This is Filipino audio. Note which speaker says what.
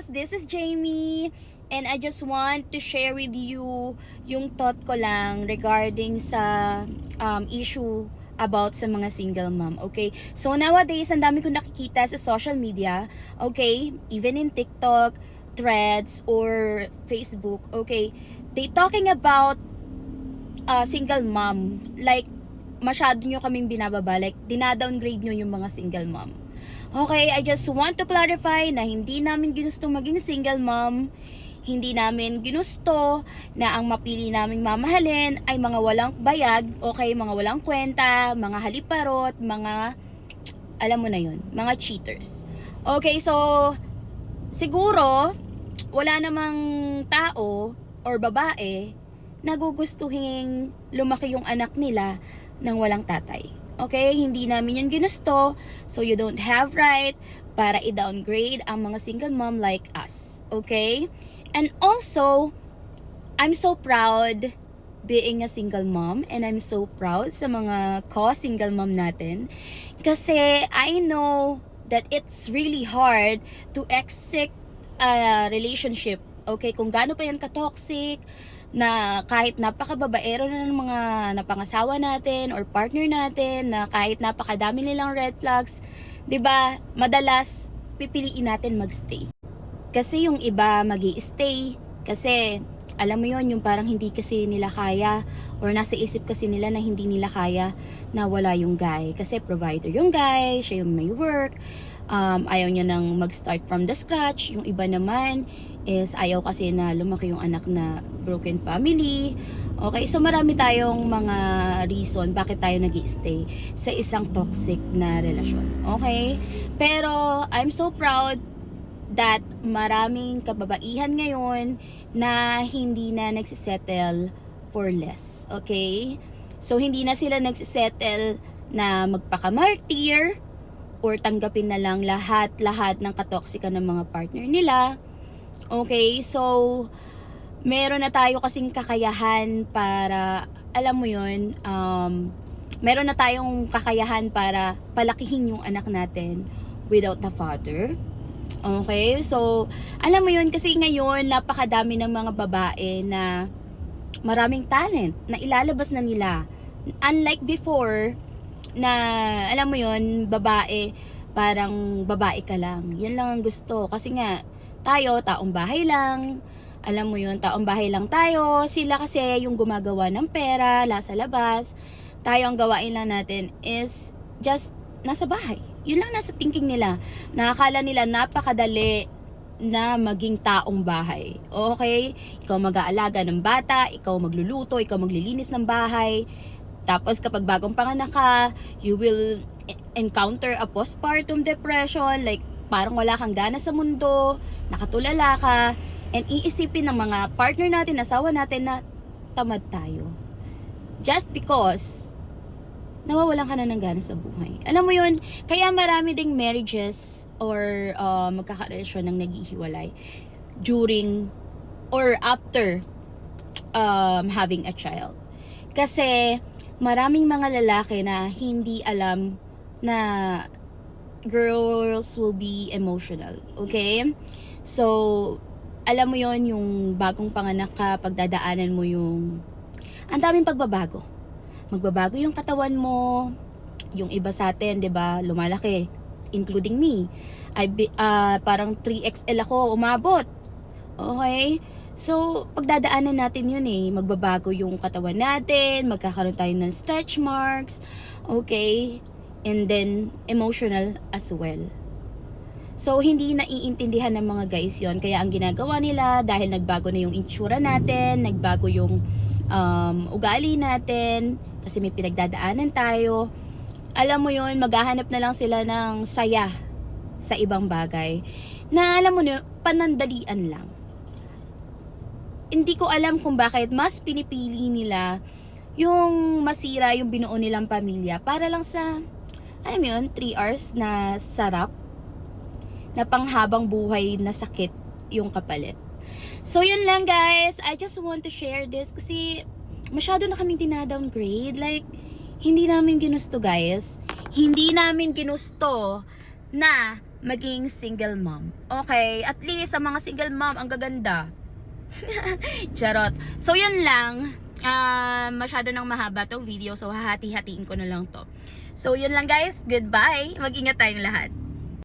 Speaker 1: guys! This is Jamie and I just want to share with you yung thought ko lang regarding sa issue about sa mga single mom, okay? So nowadays, ang dami ko nakikita sa social media, okay? Even in TikTok, Threads, or Facebook, okay? They talking about single mom. Like, masyado nyo kaming binababa. Like, dinadowngrade nyo yung mga single mom. Okay, I just want to clarify na hindi namin ginusto maging single mom. Hindi namin ginusto na ang mapili naming mamahalin ay mga walang bayag, okay, mga walang kwenta, mga haliparot, mga, alam mo na yun, mga cheaters. Okay, so, siguro, wala namang tao or babae na gugustuhin lumaki yung anak nila ng walang tatay. Okay, hindi namin yun ginusto, so you don't have right para i-downgrade ang mga single mom like us. Okay? And also, I'm so proud being a single mom, and I'm so proud sa mga co-single mom natin kasi I know that it's really hard to exit a relationship. Okay, kung gaano pa yan ka-toxic, na kahit napakababaero na ng mga napangasawa natin or partner natin, na kahit napakadami nilang red flags, 'di ba? Madalas pipiliin natin magstay. Kasi yung iba magi-stay kasi alam mo yon, yung parang hindi kasi nila kaya or nasa isip kasi nila na hindi nila kaya na wala yung guy. Kasi provider yung guy, siya yung may work, ayaw niya nang mag-start from the scratch. Yung iba naman is ayaw kasi na lumaki yung anak na broken family. Okay, so marami tayong mga reason bakit tayo nag-i-stay sa isang toxic na relasyon. Okay? Pero I'm so proud that maraming kababaihan ngayon na hindi na nagsisettle for less. Okay? So hindi na sila nagsisettle na magpaka-martyr or tanggapin na lang lahat ng katoksikan ng mga partner nila. Okay, so meron na tayo kasing kakayahan para, alam mo yun, meron na tayong kakayahan para palakihin yung anak natin without a father. Okay, so alam mo yun, kasi ngayon napakadami ng mga babae na maraming talent na ilalabas na nila. Unlike before, na alam mo yun, babae, parang babae ka lang. Yan lang ang gusto. Kasi nga, tayo, taong bahay lang. Alam mo yun, taong bahay lang tayo. Sila kasi yung gumagawa ng pera, sa labas. Tayo, ang gawain lang natin is just nasa bahay. Yun lang nasa thinking nila. Nakakala nila napakadali na maging taong bahay. Okay? Ikaw mag-aalaga ng bata, ikaw magluluto, ikaw maglilinis ng bahay. Tapos kapag bagong panganak ka, you will encounter a postpartum depression, like parang wala kang gana sa mundo, nakatulala ka, and iisipin ng mga partner natin, asawa natin na tamad tayo. Just because nawawalan ka na ng gana sa buhay. Alam mo yun, kaya marami ding marriages or magkakarelasyon ng naghihiwalay during or after having a child. Kasi maraming mga lalaki na hindi alam na girls will be emotional. Okay? So, alam mo yon, yung bagong panganak ka, pagdadaanan mo yung ang daming pagbabago. Magbabago yung katawan mo, yung iba sa atin, 'di ba, lumalaki, including me. Parang 3XL ako umabot. Okay? So, pagdadaanan natin yun eh. Magbabago yung katawan natin, magkakaroon tayo ng stretch marks, okay? And then, emotional as well. So, hindi naiintindihan ng mga guys yon. Kaya ang ginagawa nila, dahil nagbago na yung itsura natin, nagbago yung ugali natin, kasi may pinagdadaanan tayo, alam mo yon, maghahanap na lang sila ng saya sa ibang bagay. Na alam mo na, panandalian lang. Hindi ko alam kung bakit mas pinipili nila yung masira yung binuo nilang pamilya para lang sa, alam mo yun, 3 hours na sarap, na panghabang buhay na sakit yung kapalit. So yun lang guys, I just want to share this kasi masyado na kaming dinadowngrade. Like, hindi namin ginusto guys. Hindi namin ginusto na maging single mom. Okay, at least sa mga single mom, ang gaganda. Charot. So, yun lang. Masyado nang mahaba tong video, so hahati-hatiin ko na lang to. So, yun lang guys. Goodbye. Mag-ingat tayong lahat.